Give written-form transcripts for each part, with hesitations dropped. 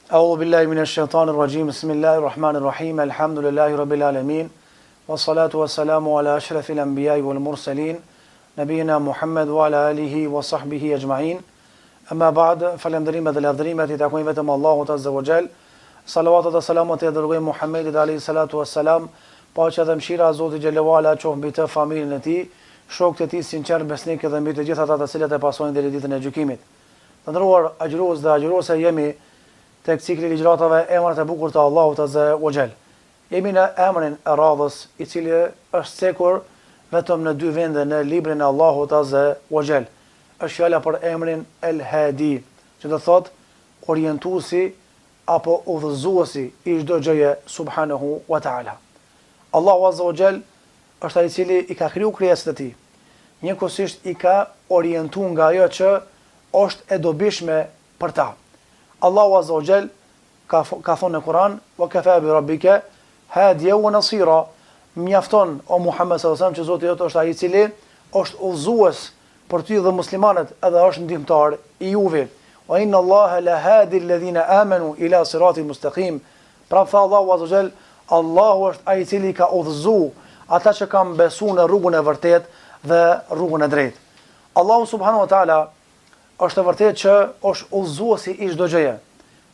A'udhu billahi minash shaitanir rajim. Bismillahir rahmanir rahim. Alhamdulillahi rabbil alamin. Wassalatu wassalamu ala ashrafil anbiya'i wal mursalin, nabiyina Muhammad wa ala alihi wa sahbihi ajma'in. Amma ba'd, falendrimet dhe lavdrimet I takojnë vetëm Allahut azza wa jall. Salavatet dhe salamat I dërgojmë Muhammedit alayhi salatu wassalam, paqja dhe mëshira e Zotit xhelalu ala qoftë mbi të, familjen e tij, shokët e tij sinqert besnikë dhe mbi të gjithë ata të cilët e pasojnë deri ditën e gjykimit. Të nderuar agjërues dhe agjëruese, jemi tek cikli ligjëratave emrat e bukur të Allahut azza wa jall. Jemi në emrin e radhës, I cili është cekur vetëm në dy vende në librin e Allahut azza wa jall. Është fjala për emrin El Hadi, që do thotë orientuesi apo udhëzuesi I çdo gjëje subhanahu wa taala. Allahu azza wa jall është ai I cili I ka kriju krijesat e tij. Njëkohësisht I ka orientuar nga ajo që është e dobishme për ta. Allahu azza wa jall ka thonë në Kur'an: "Wa kafa bi rabbika hadiyan wa nasira." Mjafton o Muhammed sallallahu alaihi wasallam që Zoti jot është ai I cili është udhëzues për ty dhe muslimanët, edhe është ndihmtar I juve. Wa inna Allaha la hadi alladhina amanu ila siratin mustaqim. Pra tha Allahu azza wa jall, Allahu është ai I cili ka udhëzuar ata që kanë besuar në rrugën e vërtetë dhe rrugën e drejtë. Allahu subhanahu wa taala është e vërtetë që është udhëzuesi I çdo gjëje,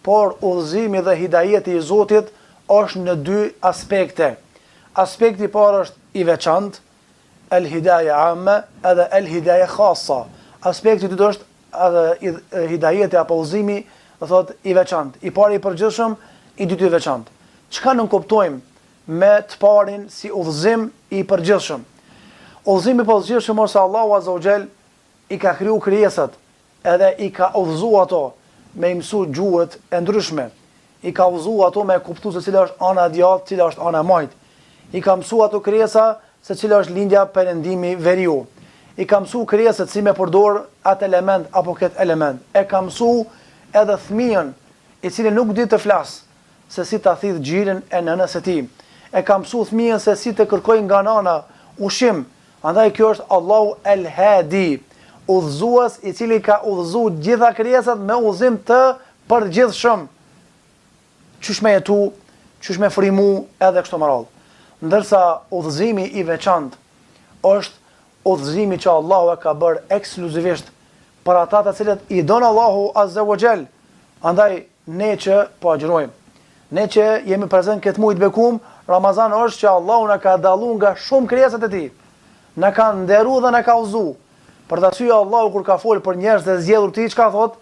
por udhëzimi dhe hidajeti I Zotit është në dy aspekte. Aspekti I parë është I veçantë, el hidaya amma, edhe el hidaya khassa. Aspekti I dytë është edhe hidajeti apo udhëzimi, do thotë I veçantë. I pari I përgjithshëm, I dytë I veçantë. Çka nuk kuptojmë me të parin si udhëzim I përgjithshëm? Udhëzimi I përgjithshëm është Allahu azza wa jall I ka kriju krijesat, edhe I ka udhëzuar ato me mësu gjuhët e ndryshme. I ka udhëzuar ato me kuptuar se cila është ana e djathtë, cila është ana e majtë. I ka mësuar ato krijesa se cila është lindja perëndimi veriu. I ka mësuar krijesat si me përdor atë element apo këtë element. E ka mësuar edhe fëmijën I cili nuk di të flas, se si ta thith xhirin e nënës së tij. E ka mësuar fëmijën se si të kërkojë nga nana ushqim. Andaj kjo është Allahu El Hadi, udhëzues I cili ka udhëzuar gjitha krijesat me udhëzim të përgjithshëm. Qysh me jetu, qysh me frimu edhe kështu me radhë. Ndërsa udhëzimi I veçantë është udhëzimi që Allahu e ka bërë ekskluzivisht për ata të cilët I don Allahu azza wa jall. Andaj ne që po agjërojmë, ne që jemi prezent këtë muaj të bekum, Ramazan është që Allahu na ka dalluar nga shumë krijesat e tij. Na ka nderuar dhe na ka udhëzuar. Për të arsye Allahu kur ka folë për njerëz të zgjedhur të tij, çka thot?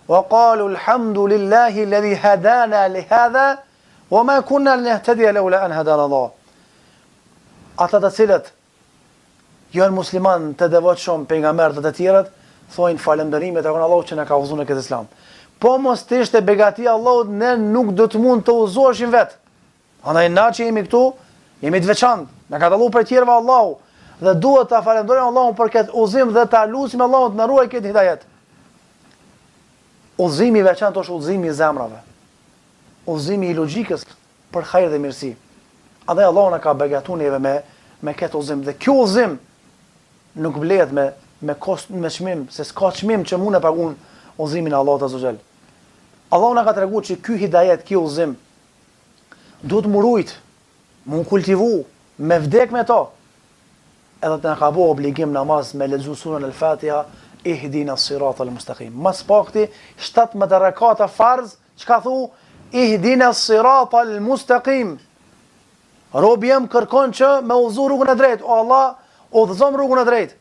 Wa qalu alhamdulillahi alladhi hadana li hadha wa ma kunna linahtadiya lawla an hadana Allah. Ata të cilët janë musliman të devotshëm pejgamberët e tjerët, thojnë falënderimet e Allahut që na ka udhëzuar në këtë Islam. Po mos të ishte begatia e Allahut, ne nuk do të mund të udhëzoheshim vet. Andaj na që jemi këtu, jemi të veçantë. Na ka dalluar për tjerëve Allahu dhe duhet ta falenderojmë Allahun për këtë udhëzim dhe ta lutim Allahun të na ruajë këtë hidajet. Udhëzimi I veçantë është udhëzimi I zemrave. Udhëzimi I logjikës për hajër dhe mirësi. Andaj Allahu na ka begatuar neve me këtë udhëzim dhe ky udhëzim nuk blehet me kost, me çmim, se s'ka çmim që mund të paguën udhëzimin e Allahut azza xal. Allahu na ka treguar që ky hidajet, ky udhëzim duhet murujt, mund kultivu, me vdek me to. Edhe të na ka bo obligim namaz me lexu surën Al-Fatiha, ihdina as-siratal mustaqim. Mas pakti 17 rekata farz, çka thu? Ihdina as-siratal mustaqim. Robi jam kërkon që me udhëzu rrugën e drejtë. O Allah, udhëzom rrugën e drejtë.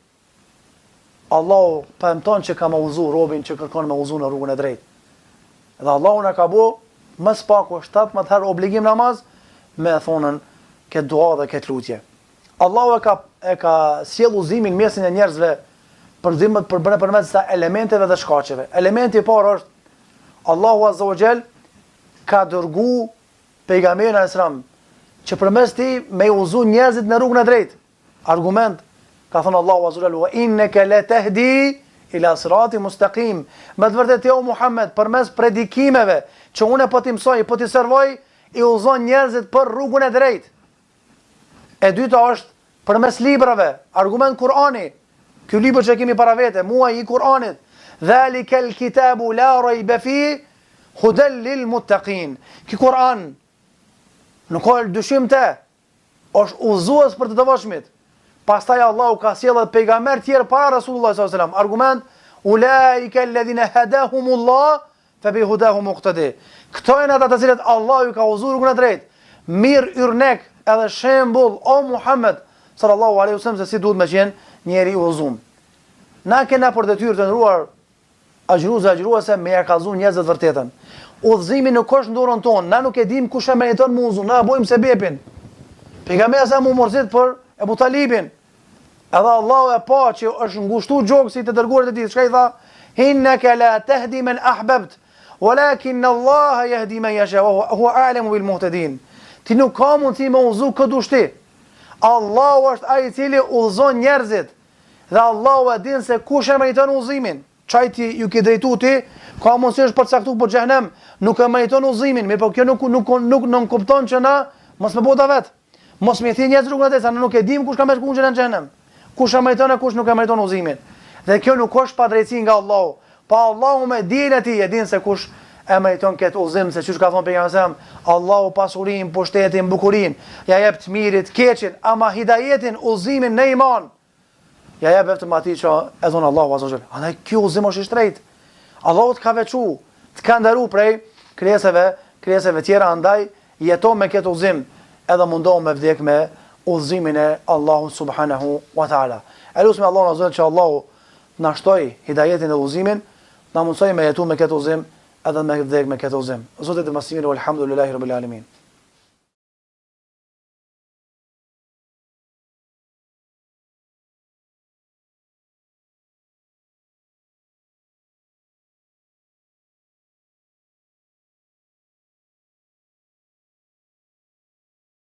Allahu premton që ka me udhëzu robin që kërkon me udhëzu në rrugën e drejtë. Dhe Allahu na ka bo mas paku 17 herë obligim namaz me thonën këtë dua dhe këtë lutje. Allahu e ka sjell udhëzimin mesin e njerëzve përmes sa elementeve dhe shkaqeve. Elementi I parë është Allahu azza wa jall ka dërguar pejgamberin alayhis salam që përmes tij me udhëzu njerëzit në rrugën e drejtë. Argument ka thënë Allahu azza wa jall: "Wa innaka la tahdi ila siratin mustaqim." Me të vërtetë o Muhammed, përmes predikimeve që unë po t'i mësoj, po t'i servoj, I udhëzon njerëzit për rrugën e drejtë. E dyta është përmes librave, argument Kur'ani. Ky libër që kemi para vete, muaji I Kur'anit. Dhalikal kitabu la rayba fi hudel lil muttaqin. Ky Kur'an nuk ka dyshim te, është udhëzues për të devotshmit. Pastaj Allahu ka sjellë pejgamber tjerë para Rasulullah sallallahu alaihi wasallam. Argument: ulaika alladhina hadahumullah fa bihudahu muqtadi. Këto janë ata të cilët Allahu ju ka udhëzuar rrugën e drejtë. Mirë yrnek edhe shembull o Muhammed sallallahu alaihi wasallam se si duhet me qenë njeri i udhëzuar. Na kena për detyrë të ndruar agjëruese me ja kallëzuar njerëzve të vërtetën. Udhëzimi nuk është në dorën tonë. Na nuk e dim kush e meriton me udhëzu. Na bëjmë sebepin. Pejgamberi sa mu morzit për Ebu Talibin. Edhe Allahu e pa që është ngushtu gjokësi të dërguarit e tij. Çka i tha? Innaka la tahdi man ahbabt, walakin Allah yahdi man yasha wa huwa a'lamu bil muhtadin. Ti nuk ka mundësi me udhëzu këtë dush ti. Allahu është ai i cili udhëzon njerëzit. Dhe Allahu e din se kush e meriton udhëzimin. Çaj ti ju ke drejtu ti, ka mundësi është përcaktuar për xhenem, nuk e meriton udhëzimin, por kjo nuk kupton që na mos me bota vet. Mos me thënë njerëz rrugën e tij, nuk e dim kush ka më shkuën në xhenem. Kush e meriton e kush nuk e meriton udhëzimin. Dhe kjo nuk është padrejti nga Allahu. Pa Allahu me dijen e tij e din se kush e meriton këtë udhëzim, se çish ka thënë pejgamberi, Allahu pasurinë, pushtetin, bukurinë, ja jep të mirit, keqin, ama hidayetin, udhëzimin në iman. Ja jep vetëm atij që e thon Allahu azza wa jall. Andaj ky udhëzim është i shtrejtë. Allahu të ka veçu, të ka ndaru prej krijesave tjera, andaj jeto me këtë udhëzim, edhe mundohu me vdek me udhëzimin e Allahut subhanahu wa taala. Elusim Allahun azza që Allahu na shtoj hidayetin e udhëzimin, na mundsoj me jetu me këtë udhëzim, edhe me vdek me këtë udhëzim. Zotit e masimin, walhamdulillahi rabbil alamin.